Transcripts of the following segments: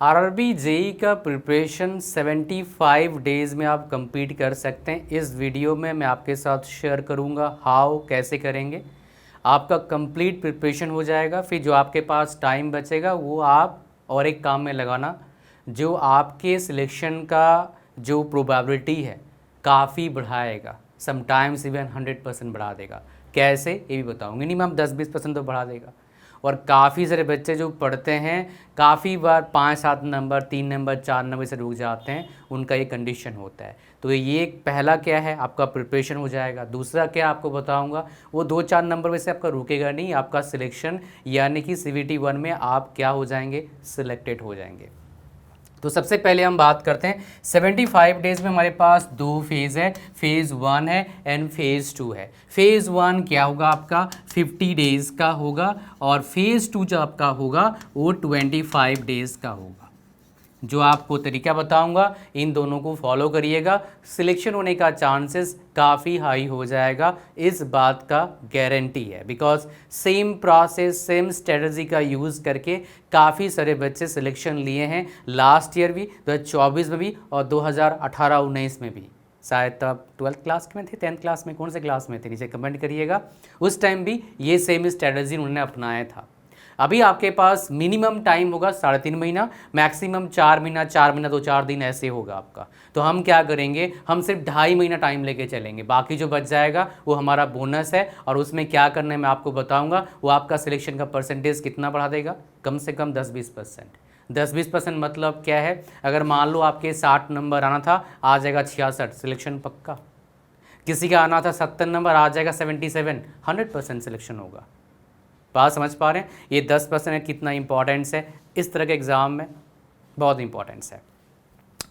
RRB JE का preparation 75 days में आप कंप्लीट कर सकते हैं। इस वीडियो में मैं आपके साथ शेयर करूंगा हाउ कैसे करेंगे। आपका कंप्लीट प्रिपरेशन हो जाएगा, फिर जो आपके पास टाइम बचेगा वो आप और एक काम में लगाना जो आपके सिलेक्शन का जो प्रोबेबिलिटी है काफ़ी बढ़ाएगा, समटाइम्स इवन 100% बढ़ा देगा। कैसे ये भी बताऊँगी, मिनिमम 10-20% तो बढ़ा देगा। और काफ़ी सारे बच्चे जो पढ़ते हैं काफ़ी बार 5-7 नंबर 3 नंबर 4 नंबर से रुक जाते हैं, उनका ये कंडीशन होता है। तो ये पहला क्या है, आपका प्रिपरेशन हो जाएगा। दूसरा क्या आपको बताऊंगा, वो 2-4 नंबर में से आपका रुकेगा नहीं, आपका सिलेक्शन यानी कि CVT 1 में आप क्या हो जाएंगे, सिलेक्टेड हो जाएंगे। तो सबसे पहले हम बात करते हैं 75 डेज़ में हमारे पास 2 फेज़ है, फेज़ 1 है एंड फेज़ 2 है। फेज़ 1 क्या होगा आपका 50 डेज़ का होगा और फेज़ 2 जो आपका होगा वो 25 डेज़ का होगा। जो आपको तरीका बताऊंगा इन दोनों को फॉलो करिएगा, सिलेक्शन होने का चांसेस काफ़ी हाई हो जाएगा, इस बात का गारंटी है। Because same process same strategy का यूज़ करके काफ़ी सारे बच्चे सिलेक्शन लिए हैं लास्ट ईयर भी, 2024 में भी और 2018-19 में भी। शायद तब 12th क्लास में थे, 10th क्लास में, कौन से क्लास में थे नीचे कमेंट करिएगा। उस टाइम भी ये सेम स्ट्रेटजी उन्होंने अपनाया था। अभी आपके पास मिनिमम टाइम होगा 3.5 महीना, मैक्सिमम 4 महीना, 4 महीना 2-4 दिन ऐसे होगा आपका। तो हम क्या करेंगे, हम सिर्फ 2.5 महीना टाइम लेके चलेंगे, बाकी जो बच जाएगा वो हमारा बोनस है। और उसमें क्या करना है मैं आपको बताऊंगा, वो आपका सिलेक्शन का परसेंटेज कितना बढ़ा देगा, कम से कम 10-20%। 10-20% मतलब क्या है, अगर मान लो आपके 60 नंबर आना था, आ जाएगा 66, सिलेक्शन पक्का। किसी का आना था 70 नंबर, आ जाएगा 77, 100% सिलेक्शन होगा। बात समझ पा रहे हैं, ये 10% कितना इंपॉर्टेंस है इस तरह के एग्ज़ाम में, बहुत इंपॉर्टेंस है।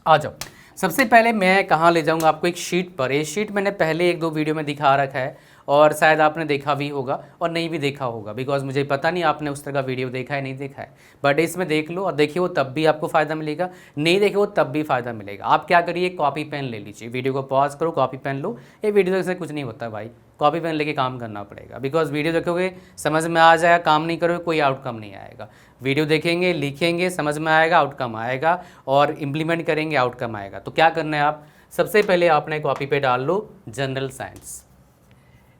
आ जाओ, सबसे पहले मैं कहाँ ले जाऊँगा आपको, एक शीट पर। ये शीट मैंने पहले 1-2 वीडियो में दिखा रखा है और शायद आपने देखा भी होगा और नहीं भी देखा होगा, बिकॉज मुझे पता नहीं आपने उस तरह का वीडियो देखा है नहीं देखा है। बट इसमें देख लो और देखिए, वो तब भी आपको फ़ायदा मिलेगा, नहीं देखे वो तब भी फ़ायदा मिलेगा। आप क्या करिए, कॉपी पेन ले लीजिए, वीडियो को पॉज करो, कॉपी पेन लो। ये वीडियो से कुछ नहीं होता भाई, कॉपी पेन लेके काम करना पड़ेगा। बिकॉज वीडियो देखोगे समझ में आ जाएगा, काम नहीं करोगे कोई आउटकम नहीं आएगा। वीडियो देखेंगे, लिखेंगे, समझ में आएगा, आउटकम आएगा, और इम्प्लीमेंट करेंगे, आउटकम आएगा। तो क्या करना है, आप सबसे पहले आपने कॉपी पे डाल लो जनरल साइंस।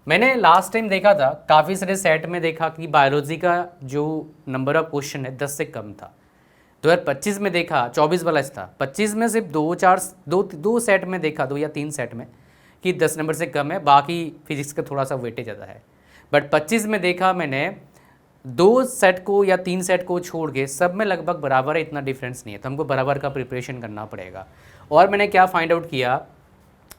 मैंने लास्ट टाइम देखा था, काफ़ी सारे सेट में देखा कि बायोलॉजी का जो नंबर ऑफ क्वेश्चन है 10 से कम था। 2025 में देखा 24 वाला था, 25 में सिर्फ 2 सेट में देखा, 2 या 3 सेट में कि 10 नंबर से कम है, बाकी फिजिक्स का थोड़ा सा वेटेज ज़्यादा है। बट 25 में देखा मैंने 2 सेट को या 3 सेट को छोड़ के सब में लगभग बराबर है, इतना डिफरेंस नहीं है। तो हमको बराबर का प्रिपरेशन करना पड़ेगा। और मैंने क्या फाइंड आउट किया,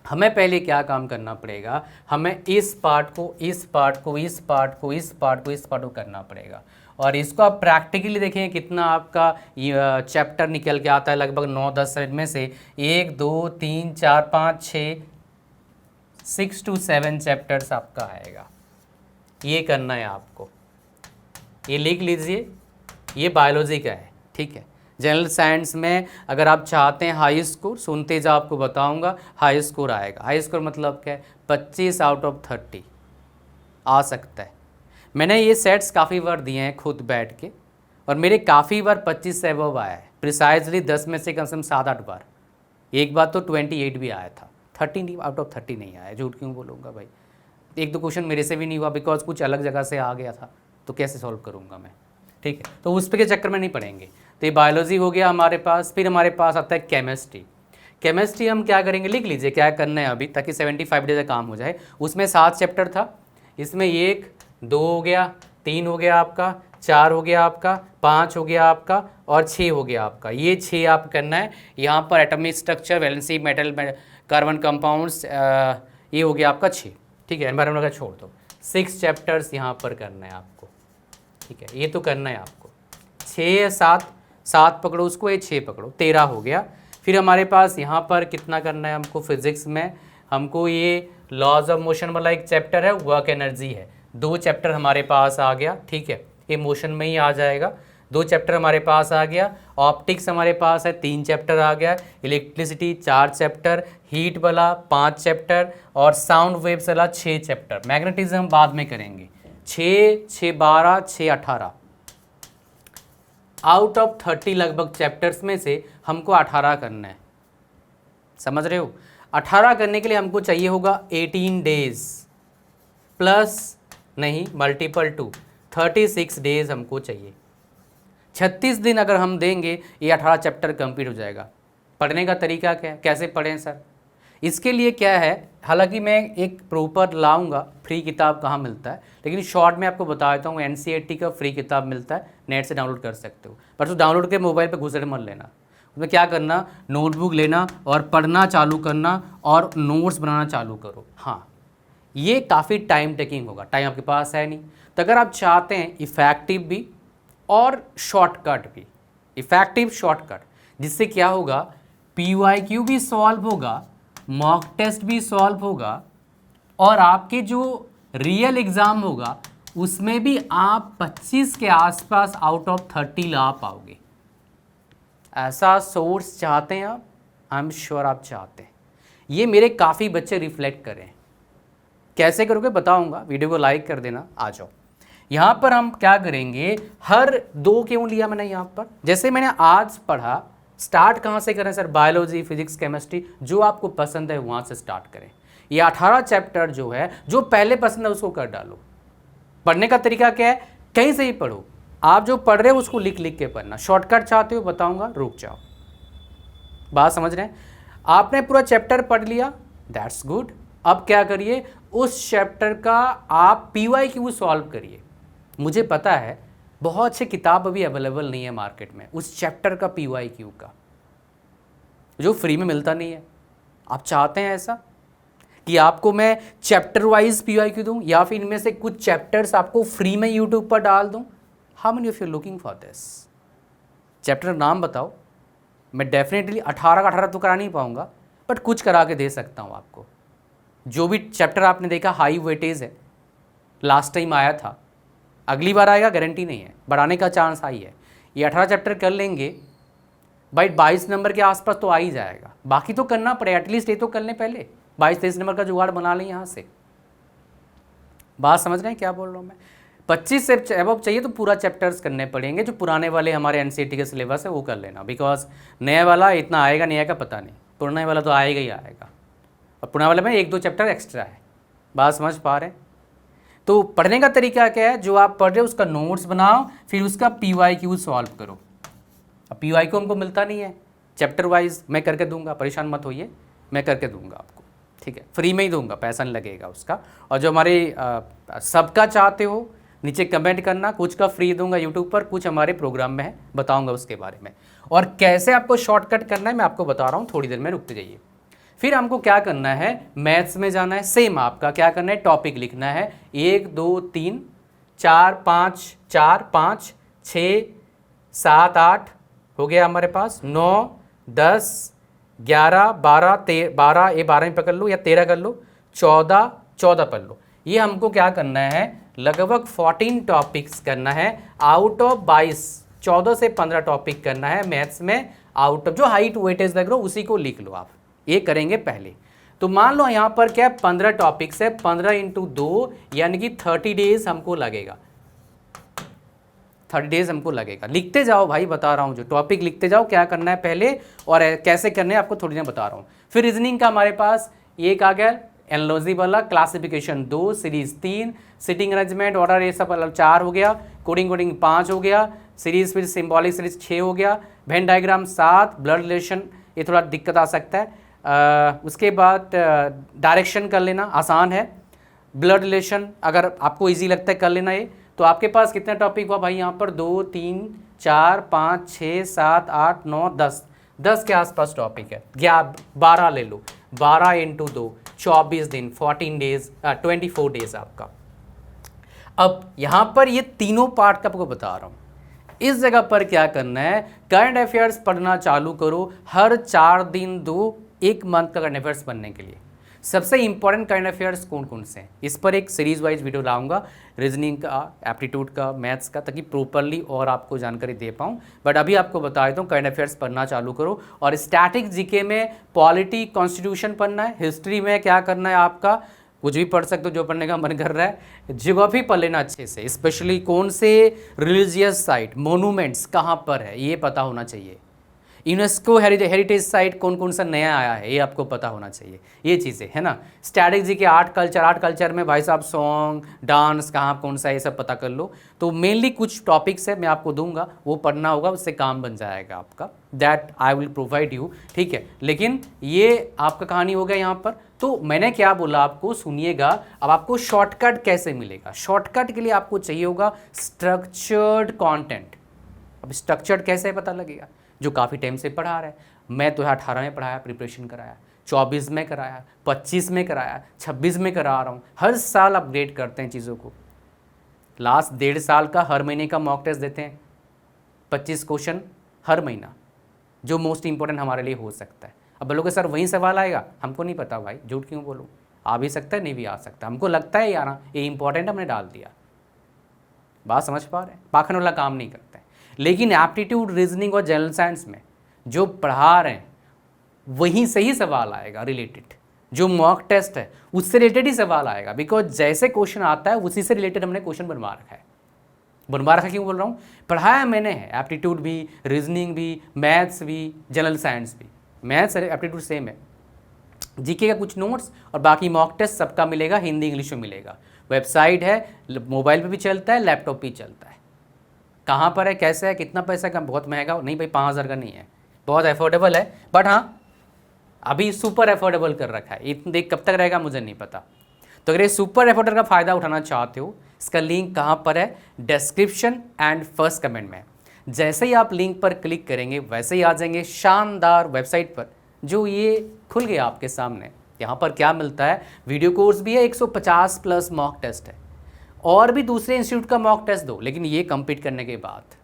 हमें पहले क्या काम करना पड़ेगा, हमें इस पार्ट को इस पार्ट को इस पार्ट को इस पार्ट को इस पार्ट को करना पड़ेगा। और इसको आप प्रैक्टिकली देखें कितना आपका चैप्टर निकल के आता है, लगभग 9-10 सेट में से 1 2 3 4 5 6 6 to 7 चैप्टर्स आपका आएगा। ये करना है आपको, ये लिख लीजिए, ये बायोलॉजी का है, ठीक है। जनरल साइंस में अगर आप चाहते हैं हाई स्कोर, सुनते जाओ, आपको बताऊंगा हाई स्कोर आएगा। हाई स्कोर मतलब क्या है, 25 आउट ऑफ 30 आ सकता है। मैंने ये सेट्स काफ़ी बार दिए हैं खुद बैठ के, और मेरे काफ़ी बार 25 से अबव आया है, प्रिसाइजली 10 में से कम 7-8 बार। एक बार तो 28 भी आया था, 30 आउट ऑफ 30 नहीं आया। झूठ क्यों बोलूँगा भाई, 1-2 क्वेश्चन मेरे से भी नहीं हुआ, बिकॉज कुछ अलग जगह से आ गया था, तो कैसे सॉल्व करूँगा मैं, ठीक है। तो उस पे के चक्कर में नहीं पड़ेंगे। तो ये बायोलॉजी हो गया हमारे पास। फिर हमारे पास आता है केमिस्ट्री। केमिस्ट्री हम क्या करेंगे, लिख लीजिए क्या करना है अभी, ताकि 75 डेज का काम हो जाए। उसमें 7 चैप्टर था, इसमें 1 2 हो गया, 3 हो गया आपका, 4 हो गया आपका, 5 हो गया आपका और 6 हो गया आपका। ये 6 आप करना है। यहाँ पर atomic structure, valency, metal, carbon compounds, ये हो गया आपका 6, ठीक है। एनवायरमेंट का छोड़ दो, 6 चैप्टर्स यहाँ पर करना है आपको, ठीक है। ये तो करना है आपको, 6 या 7 पकड़ो उसको, ये 6 पकड़ो, 13 हो गया। फिर हमारे पास यहाँ पर कितना करना है हमको, फिजिक्स में हमको ये लॉज ऑफ मोशन वाला एक चैप्टर है, वर्क एनर्जी है, 2 चैप्टर हमारे पास आ गया, ठीक है। ये मोशन में ही आ जाएगा, 2 चैप्टर हमारे पास आ गया। ऑप्टिक्स हमारे पास है, 3 चैप्टर आ गया। इलेक्ट्रिसिटी 4 चैप्टर, हीट वाला 5 चैप्टर और साउंड वेव्स वाला 6 चैप्टर। मैग्नेटिज्म हम बाद में करेंगे। 6 6 12 6 18 आउट ऑफ 30 लगभग चैप्टर्स में से हमको 18 करना है, समझ रहे हो। 18 करने के लिए हमको चाहिए होगा 18 डेज प्लस नहीं मल्टीपल टू 36 डेज हमको चाहिए। 36 दिन अगर हम देंगे ये 18 चैप्टर कंप्लीट हो जाएगा। पढ़ने का तरीका क्या है, कैसे पढ़ें सर? इसके लिए क्या है, हालांकि मैं एक प्रॉपर लाऊंगा फ्री किताब कहाँ मिलता है, लेकिन शॉर्ट में आपको बता देता हूँ NCERT का फ्री किताब मिलता है, नेट से डाउनलोड कर सकते हो। पर तो डाउनलोड के मोबाइल पे घुसड़ मत लेना। उसमें क्या करना, नोटबुक लेना और पढ़ना चालू करना और नोट्स बनाना चालू करो। हाँ, ये काफ़ी टाइम टेकिंग होगा, टाइम आपके पास है नहीं। तो अगर आप चाहते हैं इफ़ेक्टिव भी और शॉर्टकट भी, इफ़ेक्टिव शॉर्टकट, जिससे क्या होगा, PYQ भी सॉल्व होगा, मॉक टेस्ट भी सॉल्व होगा और आपके जो रियल एग्ज़ाम होगा उसमें भी आप 25 के आसपास आउट ऑफ 30 ला पाओगे। ऐसा सोर्स चाहते हैं आप? आई एम श्योर आप चाहते हैं। ये मेरे काफ़ी बच्चे रिफ्लेक्ट करें। कैसे करोगे बताऊंगा, वीडियो को लाइक कर देना। आ जाओ, यहाँ पर हम क्या करेंगे, हर 2 क्यों लिया मैंने यहाँ पर, जैसे मैंने आज पढ़ा, स्टार्ट कहाँ से करें सर? बायोलॉजी, फिजिक्स, केमिस्ट्री, जो आपको पसंद है वहाँ से स्टार्ट करें। ये 18 चैप्टर जो है, जो पहले पसंद है उसको कर डालो। पढ़ने का तरीका क्या है, कहीं से ही पढ़ो, आप जो पढ़ रहे हो उसको लिख लिख के पढ़ना। शॉर्टकट चाहते हो बताऊंगा, रुक जाओ। बात समझ रहे हैं? आपने पूरा चैप्टर पढ़ लिया, दैट्स गुड। अब क्या करिए, उस चैप्टर का आप PYQ सॉल्व करिए। मुझे पता है बहुत अच्छी किताब अभी अवेलेबल नहीं है मार्केट में उस चैप्टर का PYQ का, जो फ्री में मिलता नहीं है। आप चाहते हैं ऐसा कि आपको मैं चैप्टर वाइज PYQ दूं या फिर इनमें से कुछ चैप्टर्स आपको फ्री में यूट्यूब पर डाल दूं? How many of you looking for this? Chapter नाम बताओ। मैं डेफिनेटली 18 का 18 तो करा नहीं पाऊंगा, बट कुछ करा के दे सकता हूं आपको। जो भी चैप्टर आपने देखा हाई वेटेज है, लास्ट टाइम आया था, अगली बार आएगा गारंटी नहीं है, बढ़ाने का चांस हाई है। ये 18 चैप्टर कर लेंगे भाई, 22 नंबर के आसपास तो आ ही जाएगा। बाकी तो करना पड़े, एटलीस्ट ये तो कर लें पहले, 22-23 नंबर का जुगाड़ बना लें यहाँ से। बात समझ रहे हैं क्या बोल रहा हूँ मैं? 25 से अब चाहिए तो पूरा चैप्टर्स करने पड़ेंगे। जो पुराने वाले हमारे NCERT के सिलेबस है वो कर लेना, बिकॉज नए वाला इतना आएगा नहीं आएगा पता नहीं, पुराने वाला तो आएगा ही आएगा, और पुराने वाले में 1-2 चैप्टर एक्स्ट्रा है। बात समझ पा रहे हैं? तो पढ़ने का तरीका क्या है, जो आप पढ़ रहे हो उसका नोट्स बनाओ, फिर उसका PYQ सॉल्व करो। अब PYQ हमको मिलता नहीं है चैप्टर वाइज, मैं करके दूंगा, परेशान मत होइए, मैं करके दूंगा आपको, ठीक है, फ्री में ही दूंगा, पैसा नहीं लगेगा उसका। और जो हमारे सबका चाहते हो नीचे कमेंट करना, कुछ का फ्री दूंगा यूट्यूब पर, कुछ हमारे प्रोग्राम में है, बताऊंगा उसके बारे में। और कैसे आपको शॉर्टकट करना है मैं आपको बता रहा हूँ, थोड़ी देर में रुकते जाइए। फिर हमको क्या करना है, मैथ्स में जाना है। सेम आपका क्या करना है, टॉपिक लिखना है 1 2 3 4 5 4 5 6 7 8 हो गया हमारे पास, 9 10 11 12 12, ये 12 में पकड़ लो या 13 कर लो, 14 पढ़ लो। ये हमको क्या करना है, लगभग 14 टॉपिक्स करना है आउट ऑफ 22, 14 से 15 टॉपिक करना है मैथ्स में आउट ऑफ, जो हाइट वेटेज लग रहा हो उसी को लिख लो आप। ये करेंगे पहले। तो मान लो यहाँ पर क्या 15 टॉपिक्स है, 15 × 2 यानी कि 30 डेज हमको लगेगा, 30 डेज हमको लगेगा। लिखते जाओ भाई, बता रहा हूँ, जो टॉपिक लिखते जाओ, क्या करना है पहले और कैसे करना है आपको थोड़ी देर बता रहा हूँ। फिर रीजनिंग का हमारे पास एक आ गया, एनालॉजी वाला, classification 2, series 3, sitting arrangement order ये सब 4 हो गया, कोडिंग 5 हो गया, सीरीज फिर सिंबॉलिक सीरीज 6 हो गया, वेन डायग्राम 7, ब्लड रिलेशन ये थोड़ा दिक्कत आ सकता है। उसके बाद डायरेक्शन कर लेना, आसान है। ब्लड रिलेशन अगर आपको इजी लगता है कर लेना ये। तो आपके पास कितने टॉपिक हुआ भाई यहाँ पर, 2 3 4 5 6 7 8 9 10 के आसपास टॉपिक है। 12 ले लो, 12 × 2 24 दिन, 14 डेज 24 डेज आपका। अब यहाँ पर ये तीनों पार्ट का आपको बता रहा हूँ। इस जगह पर क्या करना है, करंट अफेयर्स पढ़ना चालू करो, हर 4 दिन दो, 1 मंथ का करंट अफेयर्स बनने के लिए। सबसे इंपॉर्टेंट करंट अफेयर्स कौन कौन से हैं, इस पर एक सीरीज वाइज वीडियो लाऊंगा, रीजनिंग का, एप्टीट्यूड का, मैथ्स का, ताकि प्रॉपरली और आपको जानकारी दे पाऊँ। बट अभी आपको बता देता हूँ, करंट अफेयर्स पढ़ना चालू करो। और स्टैटिक जीके में पॉलिटी, कॉन्स्टिट्यूशन पढ़ना है, हिस्ट्री में क्या करना है आपका, कुछ भी पढ़ सकते हो जो पढ़ने का मन कर रहा है। ज्योग्राफी पढ़ लेना अच्छे से, स्पेशली कौन से रिलीजियस साइट मोनूमेंट्स कहाँ पर है ये पता होना चाहिए। यूनेस्को हेरिटेज साइट कौन कौन सा नया आया है ये आपको पता होना चाहिए, ये चीज़ें है ना। स्ट्रैटेजी के आर्ट कल्चर में भाई साहब सॉन्ग डांस कहाँ कौन सा ये सब पता कर लो। तो मेनली कुछ टॉपिक्स है मैं आपको दूंगा, वो पढ़ना होगा, उससे काम बन जाएगा आपका, that I will provide you, ठीक है। लेकिन ये आपका कहानी हो गया यहाँ पर। तो मैंने क्या बोला आपको, सुनिएगा। अब आपको शॉर्टकट कैसे मिलेगा, शॉर्टकट के लिए आपको चाहिए होगा स्ट्रक्चर्ड कंटेंट। अब स्ट्रक्चर्ड कैसे पता लगेगा, जो काफ़ी टाइम से पढ़ा रहा है। मैं तो 18 में पढ़ाया, प्रिपरेशन कराया, 24 में कराया, 25 में कराया, 26 में करा रहा हूँ। हर साल अपग्रेड करते हैं चीज़ों को। लास्ट 1.5 साल का हर महीने का मॉक टेस्ट देते हैं, 25 क्वेश्चन हर महीना, जो मोस्ट इंपॉर्टेंट हमारे लिए हो सकता है। अब बोलोगे सर वही सवाल आएगा, हमको नहीं पता भाई, झूठ क्यों बोलूँ, आ भी सकता है नहीं भी आ सकता, हमको लगता है यार ये इंपॉर्टेंट हमने डाल दिया। बात समझ पा रहे हैं, पाखंड वाला काम नहीं करते हैं। लेकिन एप्टीट्यूड, रीजनिंग और जनरल साइंस में जो पढ़ा रहे हैं वहीं से ही सवाल आएगा रिलेटेड, जो मॉक टेस्ट है उससे रिलेटेड ही सवाल आएगा, बिकॉज जैसे क्वेश्चन आता है उसी से रिलेटेड हमने क्वेश्चन बनवा रखा है। बनवा रखा क्यों बोल रहा हूँ, पढ़ाया मैंने है, एप्टीट्यूड भी, रीजनिंग भी, मैथ्स भी, जनरल साइंस भी। मैथ्स एप्टीट्यूड सेम है, जीके का कुछ नोट्स और बाकी मॉक टेस्ट सबका मिलेगा, हिंदी इंग्लिश में मिलेगा। वेबसाइट है, मोबाइल पे भी चलता है, लैपटॉप पे भी चलता है। कहाँ पर है, कैसे है, कितना पैसा का, बहुत महंगा नहीं भाई, 5,000 का नहीं है, बहुत अफोर्डेबल है। बट हाँ अभी सुपर अफोर्डेबल कर रखा है, इतने देख कब तक रहेगा मुझे नहीं पता। तो अगर ये सुपर अफोर्डेबल का फ़ायदा उठाना चाहते हो, इसका लिंक कहाँ पर है, डिस्क्रिप्शन एंड फर्स्ट कमेंट में। जैसे ही आप लिंक पर क्लिक करेंगे वैसे ही आ जाएंगे शानदार वेबसाइट पर, जो ये खुल गया आपके सामने। यहाँ पर क्या मिलता है, वीडियो कोर्स भी है, 150 प्लस मॉक टेस्ट है, और भी दूसरे इंस्टीट्यूट का मॉक टेस्ट दो, लेकिन ये कंप्लीट करने के बाद।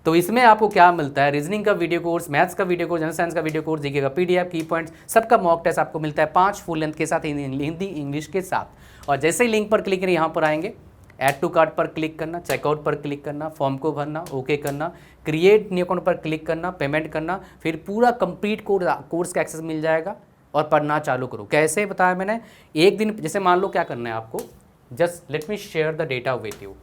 तो इसमें आपको क्या मिलता है, रीजनिंग का वीडियो कोर्स, मैथ्स का वीडियो कोर्स, जनरल साइंस का वीडियो कोर्स, जीके का पीडीएफ, की पॉइंट्स, सबका मॉक टेस्ट आपको मिलता है 5 फुल लेंथ के साथ, हिंदी इंग्लिश के साथ। और जैसे ही लिंक पर क्लिक करें, यहाँ पर आएंगे, ऐड टू कार्ट पर क्लिक करना, चेकआउट पर क्लिक करना, फॉर्म को भरना, ओके करना, क्रिएट न्यू अकाउंट पर क्लिक करना, पेमेंट करना, फिर पूरा कंप्लीट कोर्स का एक्सेस मिल जाएगा और पढ़ना चालू करो। कैसे बताया मैंने, एक दिन जैसे मान लो क्या करना है आपको, just let me share the data with you,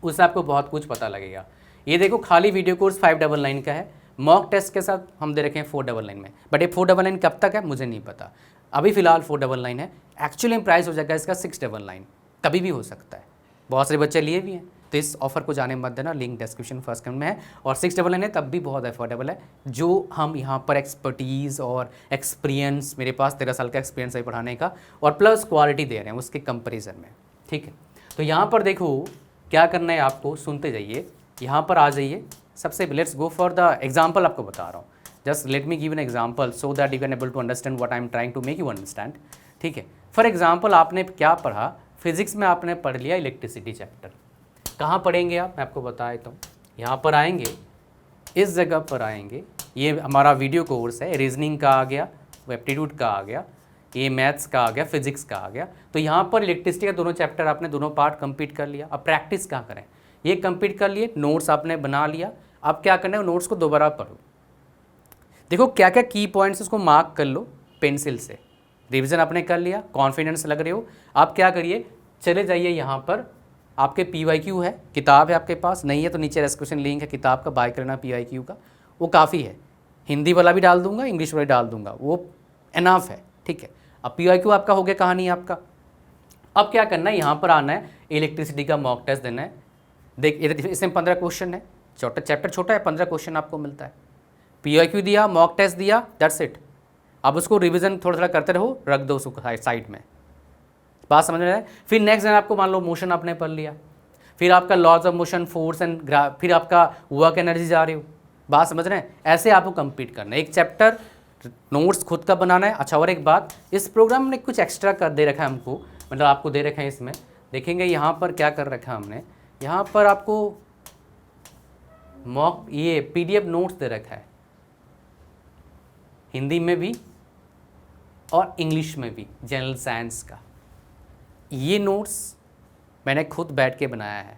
उससे आपको बहुत कुछ पता लगेगा। ये देखो खाली वीडियो कोर्स 599 का है, मॉक टेस्ट के साथ हम दे रखे हैं 499 में। बट ये 499 कब तक है मुझे नहीं पता, अभी फिलहाल 499 है, एक्चुअली प्राइस हो जाएगा इसका 699, कभी भी हो सकता है, बहुत सारे बच्चे लिए भी हैं। तो इस ऑफर को जाने मत देना, लिंक डिस्क्रिप्शन फर्स्ट कमेंट में है। और 699 है तब भी बहुत अफोर्डेबल है, जो हम यहाँ पर एक्सपर्टीज़ और एक्सपीरियंस, मेरे पास 13 साल का एक्सपीरियंस है पढ़ाने का, और प्लस क्वालिटी दे रहे हैं उसके कंपेरिजन में, ठीक है। तो यहाँ पर देखो क्या करना है आपको, सुनते जाइए, यहाँ पर आ जाइए। सबसे let's go for the example, आपको बता रहा हूँ, just let me give an example so that you can able to understand what I am trying to make you understand, ठीक है। फॉर एग्जाम्पल आपने क्या पढ़ा, फिजिक्स में आपने पढ़ लिया इलेक्ट्रिसिटी चैप्टर। कहाँ पढ़ेंगे आप, मैं आपको बता देता हूँ। यहाँ पर आएंगे, इस जगह पर आएंगे, ये हमारा वीडियो कोर्स है, रीजनिंग का आ गया, एप्टीट्यूड का आ गया, ये मैथ्स का आ गया, फिजिक्स का आ गया। तो यहाँ पर इलेक्ट्रिसिटी का दोनों चैप्टर आपने दोनों पार्ट कंप्लीट कर लिया। अब प्रैक्टिस क्या करें, ये कंप्लीट कर लिए, नोट्स आपने बना लिया। अब क्या करना है, नोट्स को दोबारा पढ़ो, देखो क्या क्या की पॉइंट्स उसको मार्क कर लो पेंसिल से। रिवीजन आपने कर लिया, कॉन्फिडेंस लग रहे हो, आप क्या करिए, चले जाइए यहाँ पर, आपके PYQ है, किताब है आपके पास, नहीं है तो नीचे डिस्क्रिप्शन लिंक है, किताब का बाय करना PYQ का, वो काफ़ी है। हिंदी वाला भी डाल दूंगा, इंग्लिश वाला डाल दूंगा, वो एनाफ है, ठीक है। अब PYQ आपका हो गया, कहानी आपका। अब क्या करना है, यहाँ पर आना है, इलेक्ट्रिसिटी का मॉक टेस्ट देना है। देख इसमें 15 क्वेश्चन है, चैप्टर छोटा है, 15 क्वेश्चन आपको मिलता है। PYQ दिया, मॉक टेस्ट दिया, दैट्स इट। अब उसको रिवीजन थोड़ा थोड़ा करते रहो, रख दो उसको साइड में, बात समझ रहे हैं। फिर नेक्स्ट दिन आपको मान लो मोशन आपने पढ़ लिया, फिर आपका laws of motion, force and फिर आपका वर्क एनर्जी जा रहे हो, बात समझ रहे हैं। ऐसे आपको कंप्लीट करना है, एक चैप्टर नोट्स खुद का बनाना है। अच्छा और एक बात, इस प्रोग्राम में कुछ एक्स्ट्रा कर दे रखा है हमको, मतलब आपको दे रखे हैं, इसमें देखेंगे यहाँ पर क्या कर रखा है हमने, यहाँ पर आपको मॉक ये PDF नोट्स दे रखा है, हिंदी में भी और इंग्लिश में भी, जनरल साइंस का। ये नोट्स मैंने खुद बैठ के बनाया है,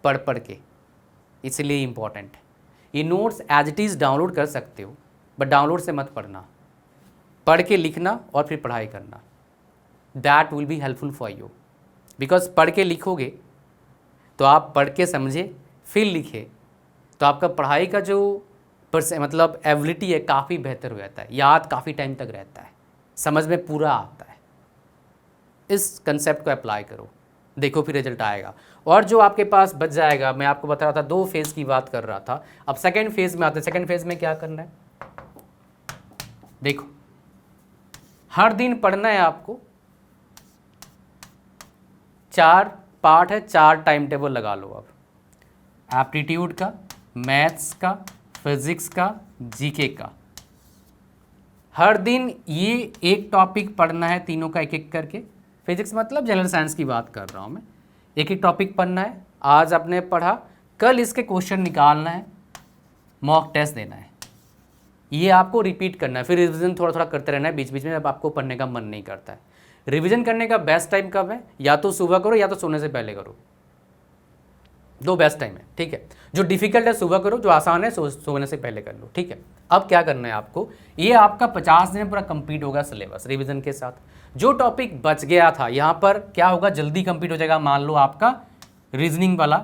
पढ़ पढ़ के, इसलिए इम्पॉर्टेंट है। ये notes as it is download कर सकते हो, बट डाउनलोड से मत पढ़ना, पढ़ के लिखना और फिर पढ़ाई करना। That will be helpful for you, because पढ़ के लिखोगे तो आप पढ़ के समझे फिर लिखे तो आपका पढ़ाई का जो मतलब एबिलिटी है काफ़ी बेहतर हो जाता है, याद काफ़ी टाइम तक रहता है, समझ में पूरा आता है। इस कंसेप्ट को अप्लाई करो, देखो फिर रिजल्ट आएगा। और जो आपके पास बच जाएगा, मैं आपको बता रहा था 2 फेज़ की बात कर रहा था, अब सेकेंड फेज़ में आते हैं। सेकेंड फेज़ में क्या करना है, देखो हर दिन पढ़ना है आपको, 4 पार्ट है, 4 टाइम टेबल लगा लो। अब एप्टीट्यूड का, मैथ्स का, फिजिक्स का, जीके का, हर दिन ये एक टॉपिक पढ़ना है, तीनों का एक एक करके। फिजिक्स मतलब जनरल साइंस की बात कर रहा हूँ मैं, एक एक टॉपिक पढ़ना है। आज आपने पढ़ा, कल इसके क्वेश्चन निकालना है, मॉक टेस्ट देना है, ये आपको रिपीट करना है। फिर रिवीजन थोड़ा थोड़ा करते रहना है बीच बीच में, जब आपको पढ़ने का मन नहीं करता है। रिवीजन करने का बेस्ट टाइम कब है, या तो सुबह करो या तो सोने से पहले करो, 2 बेस्ट टाइम है, ठीक है। जो डिफिकल्ट है सुबह करो, जो आसान है सोने से पहले कर लो, ठीक है। अब क्या करना है आपको, ये आपका 50 दिन में पूरा कंप्लीट होगा सिलेबस रिवीजन के साथ। जो टॉपिक बच गया था यहाँ पर क्या होगा, जल्दी कंप्लीट हो जाएगा। मान लो आपका रीजनिंग वाला,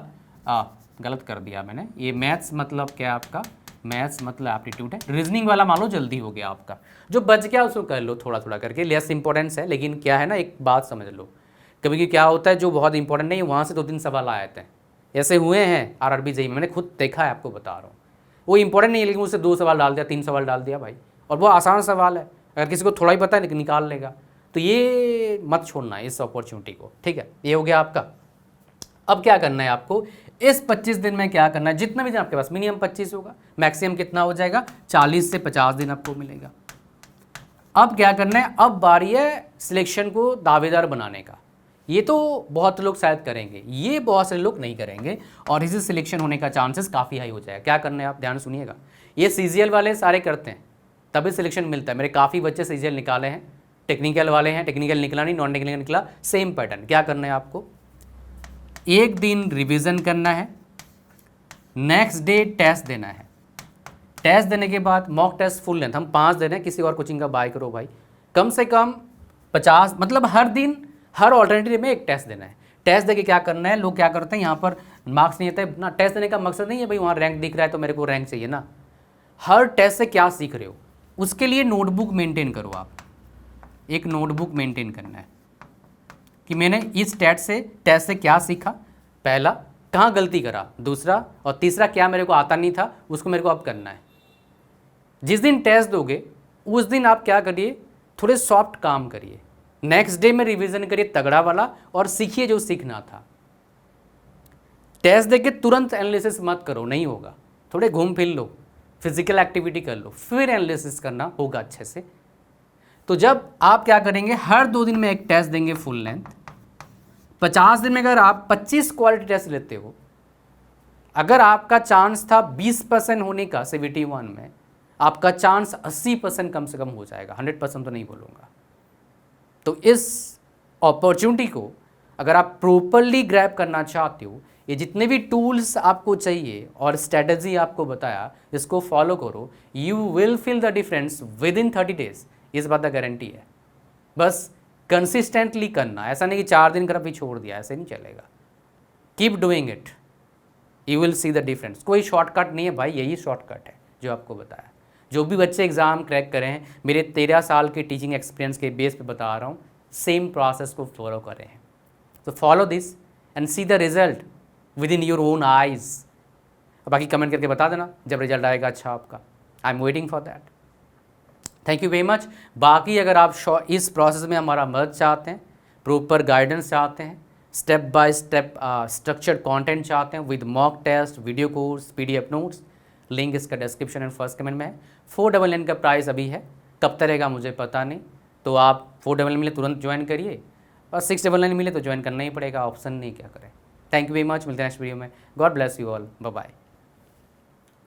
गलत कर दिया मैंने, ये मैथ्स मतलब क्या आपका, मैथ्स मतलब एप्टीट्यूड है, रीजनिंग वाला मान लो जल्दी हो गया आपका। जो बच गया उसको कर लो थोड़ा थोड़ा करके, लेस इंपॉर्टेंस है, लेकिन क्या है ना, एक बात समझ लो, कभी कभी क्या होता है जो बहुत इंपॉर्टेंट नहीं है वहाँ से 2-3 सवाल आ जाते हैं, ऐसे हुए हैं आरआरबी जेईई में, मैंने खुद देखा है, आपको बता रहा हूँ। वो इंपॉर्टेंट नहीं है लेकिन उससे 2 सवाल डाल दिया, 3 सवाल डाल दिया भाई, और वो आसान सवाल है, अगर किसी को थोड़ा ही पता है निकाल लेगा। तो ये मत छोड़ना इस अपॉर्चुनिटी को, ठीक है। ये हो गया आपका। अब क्या करना है आपको, इस 25 दिन में क्या करना है, जितना भी दिन आपके पास, मिनिमम 25 होगा, मैक्सिमम कितना हो जाएगा, 40 से 50 दिन आपको मिलेगा। अब क्या करना है, अब बारी है सिलेक्शन को दावेदार बनाने का। ये तो बहुत लोग शायद करेंगे, ये बहुत सारे लोग नहीं करेंगे, और इसी सिलेक्शन होने का चांसेस काफ़ी हाई हो जाएगा। क्या करना है आप ध्यान सुनिएगा, ये सीजीएल वाले सारे करते हैं तभी सिलेक्शन मिलता है। मेरे काफ़ी बच्चे सीजीएल निकाले हैं, टेक्निकल वाले हैं, टेक्निकल निकला नहीं, नॉन टेक्निकल निकला, सेम पैटर्न। क्या करना है आपको, एक दिन रिवीजन करना है, नेक्स्ट डे टेस्ट देना है, टेस्ट देने के बाद मॉक टेस्ट फुल लेंथ, हम 5 दे रहे हैं, किसी और कोचिंग का बाय करो भाई, कम से कम 50, मतलब हर दिन हर ऑल्टरनेटिव में एक टेस्ट देना है। टेस्ट देके क्या करना है, लोग क्या करते हैं यहाँ पर मार्क्स नहीं आता है ना, टेस्ट देने का मकसद नहीं है भाई वहाँ रैंक दिख रहा है तो मेरे को रैंक चाहिए ना, हर टेस्ट से क्या सीख रहे हो, उसके लिए नोटबुक मेंटेन करो। आप एक नोटबुक मेंटेन करना है कि मैंने इस टेस्ट से क्या सीखा, पहला कहाँ गलती करा, दूसरा और तीसरा क्या मेरे को आता नहीं था उसको मेरे को अब करना है। जिस दिन टेस्ट दोगे उस दिन आप क्या करिए, थोड़े सॉफ्ट काम करिए, नेक्स्ट डे में रिवीजन करिए तगड़ा वाला, और सीखिए जो सीखना था। टेस्ट देके तुरंत एनालिसिस मत करो, नहीं होगा, थोड़े घूम फिर लो, फिजिकल एक्टिविटी कर लो, फिर एनालिसिस करना होगा अच्छे से। तो जब आप क्या करेंगे, हर 2 दिन में एक टेस्ट देंगे फुल लेंथ, 50 दिन में अगर आप 25 क्वालिटी टेस्ट लेते हो, अगर आपका चांस था 20% होने का CBT 1 में, आपका चांस 80% कम से कम हो जाएगा, 100% तो नहीं बोलूँगा। तो इस अपॉर्चुनिटी को अगर आप प्रॉपरली ग्रैब करना चाहते हो, ये जितने भी टूल्स आपको चाहिए और स्ट्रेटजी आपको बताया, इसको फॉलो करो, you will feel the difference with in 30 days, इस बात का गारंटी है। बस कंसिस्टेंटली करना, ऐसा नहीं कि 4 दिन कर भी छोड़ दिया, ऐसे नहीं चलेगा। Keep doing it, you will see the difference. कोई शॉर्टकट नहीं है भाई, यही शॉर्टकट है जो आपको बताया। जो भी बच्चे एग्ज़ाम क्रैक करें हैं, मेरे 13 साल के टीचिंग एक्सपीरियंस के बेस पे बता रहा हूँ, सेम प्रोसेस को फॉलो कर रहे हैं। तो follow this and see the result with in your own eyes. बाकी कमेंट करके बता देना जब रिजल्ट आएगा अच्छा आपका। I am waiting for that. Thank you very much. बाकी अगर आप इस प्रोसेस में हमारा मदद चाहते हैं, प्रॉपर गाइडेंस चाहते हैं, step by step structured content चाहते हैं with mock test, video course, PDF notes, link इसका डिस्क्रिप्शन एंड फर्स्ट कमेंट में है। 499 का प्राइस अभी है, कब तक रहेगा मुझे पता नहीं, तो आप 499 मिले तुरंत ज्वाइन करिए, और 699 मिले तो ज्वाइन करना ही पड़ेगा, ऑप्शन नहीं, क्या करें। थैंक यू वेरी मच, मिलते हैं नेक्स्ट वीडियो में। God bless you all, bye bye.